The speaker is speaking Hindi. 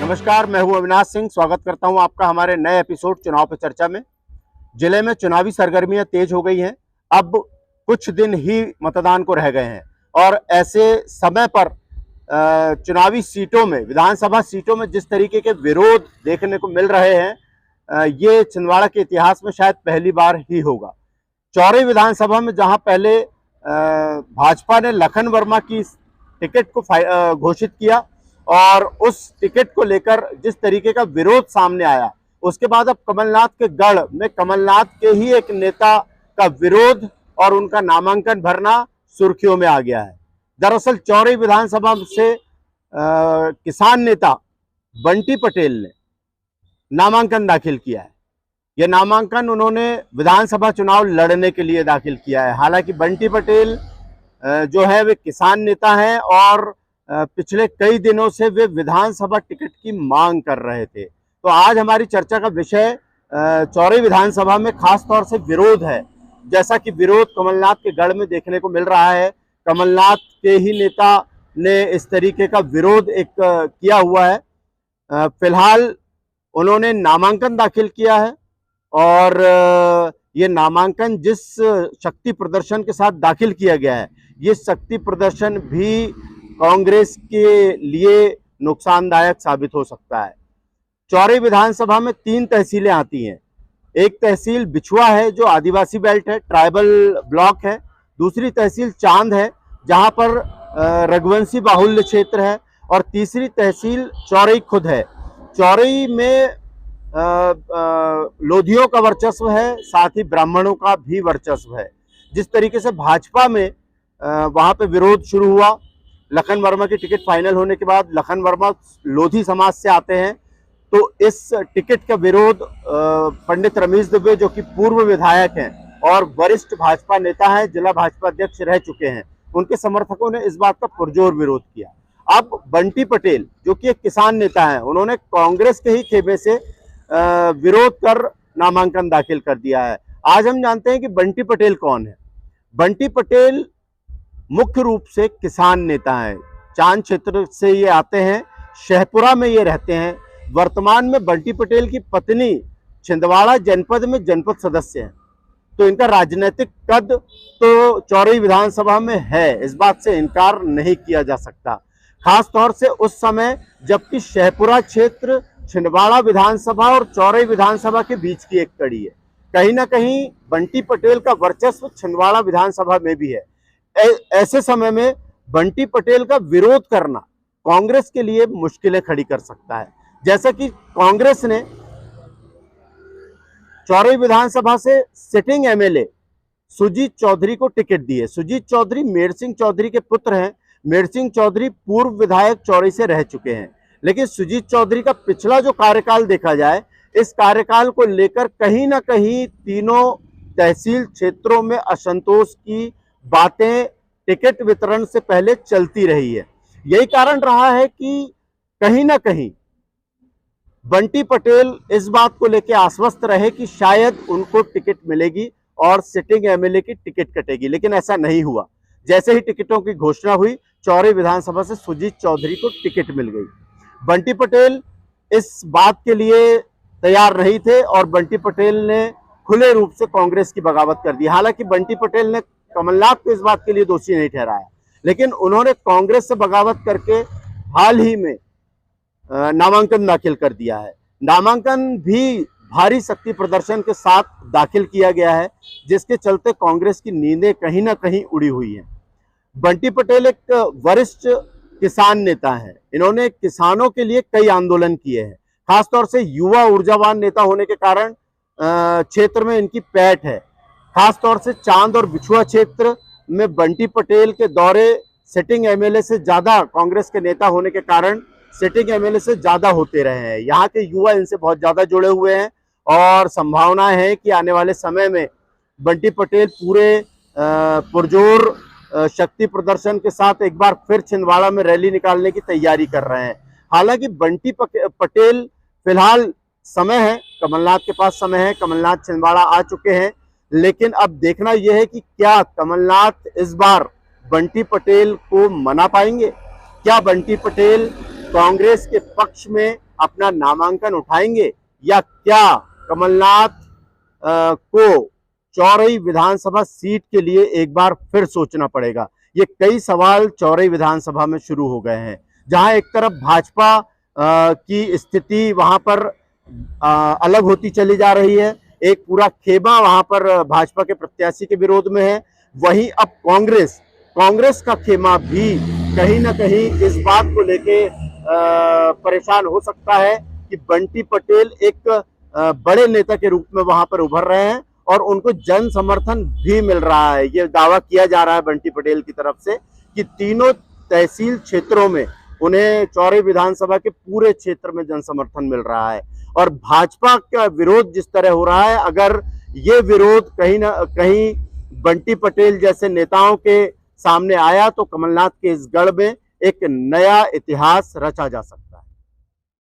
नमस्कार, मैं हूं अविनाश सिंह। स्वागत करता हूं आपका हमारे नए एपिसोड चुनाव पे चर्चा में। जिले में चुनावी सरगर्मियां तेज हो गई हैं। अब कुछ दिन ही मतदान को रह गए हैं और ऐसे समय पर चुनावी सीटों में, विधानसभा सीटों में जिस तरीके के विरोध देखने को मिल रहे हैं, ये छिंदवाड़ा के इतिहास में शायद पहली बार ही होगा। चौरी विधानसभा में जहां पहले भाजपा ने लखन वर्मा की टिकट को घोषित किया और उस टिकट को लेकर जिस तरीके का विरोध सामने आया, उसके बाद अब कमलनाथ के गढ़ में कमलनाथ के ही एक नेता का विरोध और उनका नामांकन भरना सुर्खियों में आ गया है। दरअसल चौरी विधानसभा से किसान नेता बंटी पटेल ने नामांकन दाखिल किया है। यह नामांकन उन्होंने विधानसभा चुनाव लड़ने के लिए दाखिल किया है। हालांकि बंटी पटेल जो है वे किसान नेता हैं और पिछले कई दिनों से वे विधानसभा टिकट की मांग कर रहे थे। तो आज हमारी चर्चा का विषय चौरी विधानसभा में खास तौर से विरोध है। जैसा कि विरोध कमलनाथ के गढ़ में देखने को मिल रहा है, कमलनाथ के ही नेता ने इस तरीके का विरोध एक किया हुआ है। फिलहाल उन्होंने नामांकन दाखिल किया है और ये नामांकन जिस शक्ति प्रदर्शन के साथ दाखिल किया गया है, ये शक्ति प्रदर्शन भी कांग्रेस के लिए नुकसानदायक साबित हो सकता है। चौरी विधानसभा में 3 तहसीलें आती हैं। एक तहसील बिछुआ है जो आदिवासी बेल्ट है, ट्राइबल ब्लॉक है। दूसरी तहसील चांद है जहां पर रघुवंशी बाहुल्य क्षेत्र है और तीसरी तहसील चौरी खुद है। चौरी में लोधियों का वर्चस्व है, साथ ही ब्राह्मणों का भी वर्चस्व है। जिस तरीके से भाजपा में वहां पे विरोध शुरू हुआ, लखन वर्मा की टिकट फाइनल होने के बाद लखन वर्मा लोधी समाज से आते हैं, तो इस टिकट का विरोध पंडित रमेश दुबे जो कि पूर्व विधायक हैं और वरिष्ठ भाजपा नेता हैं, जिला भाजपा अध्यक्ष रह चुके हैं, उनके समर्थकों ने इस बात का पुरजोर विरोध किया। अब बंटी पटेल जो कि एक किसान नेता हैं, उन्होंने कांग्रेस के ही खेमे से विरोध कर नामांकन दाखिल कर दिया है। आज हम जानते हैं कि बंटी पटेल कौन है। बंटी पटेल मुख्य रूप से किसान नेता हैं। चांद क्षेत्र से ये आते हैं, शहपुरा में ये रहते हैं। वर्तमान में बंटी पटेल की पत्नी छिंदवाड़ा जनपद में जनपद सदस्य हैं, तो इनका राजनीतिक कद तो चौरी विधानसभा में है, इस बात से इनकार नहीं किया जा सकता। खास तौर से उस समय जबकि शहपुरा क्षेत्र छिंदवाड़ा विधानसभा और चौरी विधानसभा के बीच की एक कड़ी है। कहीं ना कहीं बंटी पटेल का वर्चस्व छिंदवाड़ा विधानसभा में भी है। ऐसे समय में बंटी पटेल का विरोध करना कांग्रेस के लिए मुश्किलें खड़ी कर सकता है। जैसा कि कांग्रेस ने चौरी विधानसभा से सिटिंग एमएलए सुजीत चौधरी को टिकट दी है। सुजीत चौधरी मेर सिंह चौधरी के पुत्र हैं। मेर सिंह चौधरी पूर्व विधायक चौरी से रह चुके हैं, लेकिन सुजीत चौधरी का पिछला जो कार्यकाल देखा जाए, इस कार्यकाल को लेकर कहीं ना कहीं तीनों तहसील क्षेत्रों में असंतोष की बातें टिकट वितरण से पहले चलती रही है। यही कारण रहा है कि कहीं ना कहीं बंटी पटेल इस बात को लेकर आश्वस्त रहे कि शायद उनको टिकट मिलेगी और सिटिंग एमएलए की टिकट कटेगी, लेकिन ऐसा नहीं हुआ। जैसे ही टिकटों की घोषणा हुई, चौरी विधानसभा से सुजीत चौधरी को टिकट मिल गई। बंटी पटेल इस बात के लिए तैयार नहीं थे और बंटी पटेल ने खुले रूप से कांग्रेस की बगावत कर दी। हालांकि बंटी पटेल ने कमलनाथ को इस बात के लिए दोषी नहीं ठहराया, लेकिन उन्होंने कांग्रेस से बगावत करके हाल ही में नामांकन दाखिल कर दिया है। नामांकन भी भारी शक्ति प्रदर्शन के साथ दाखिल किया गया है, जिसके चलते कांग्रेस की नींदें कहीं ना कहीं उड़ी हुई हैं। बंटी पटेल एक वरिष्ठ किसान नेता है। इन्होंने किसानों के लिए कई आंदोलन किए हैं। खासतौर से युवा ऊर्जावान नेता होने के कारण क्षेत्र में इनकी पैठ है। खासतौर से चांद और बिछुआ क्षेत्र में बंटी पटेल के दौरे सिटिंग एमएलए से ज्यादा, कांग्रेस के नेता होने के कारण सिटिंग एमएलए से ज्यादा होते रहे हैं। यहाँ के युवा इनसे बहुत ज्यादा जुड़े हुए हैं और संभावना है कि आने वाले समय में बंटी पटेल पूरे पुरजोर शक्ति प्रदर्शन के साथ एक बार फिर छिंदवाड़ा में रैली निकालने की तैयारी कर रहे हैं। हालांकि बंटी पटेल फिलहाल समय है, कमलनाथ के पास समय है, कमलनाथ छिंदवाड़ा आ चुके हैं, लेकिन अब देखना यह है कि क्या कमलनाथ इस बार बंटी पटेल को मना पाएंगे। क्या बंटी पटेल कांग्रेस के पक्ष में अपना नामांकन उठाएंगे, या क्या कमलनाथ को चौरई विधानसभा सीट के लिए एक बार फिर सोचना पड़ेगा? ये कई सवाल चौरई विधानसभा में शुरू हो गए हैं, जहां एक तरफ भाजपा की स्थिति वहां पर अलग होती चली जा रही है, एक पूरा खेमा वहां पर भाजपा के प्रत्याशी के विरोध में है। वहीं अब कांग्रेस का खेमा भी कहीं ना कहीं इस बात को लेके परेशान हो सकता है कि बंटी पटेल एक बड़े नेता के रूप में वहां पर उभर रहे हैं और उनको जन समर्थन भी मिल रहा है। ये दावा किया जा रहा है बंटी पटेल की तरफ से कि तीनों तहसील क्षेत्रों में उन्हें चौरई विधानसभा के पूरे क्षेत्र में जन समर्थन मिल रहा है। और भाजपा का विरोध जिस तरह हो रहा है, अगर ये विरोध कहीं ना कहीं बंटी पटेल जैसे नेताओं के सामने आया तो कमलनाथ के इस गढ़ में एक नया इतिहास रचा जा सकता है।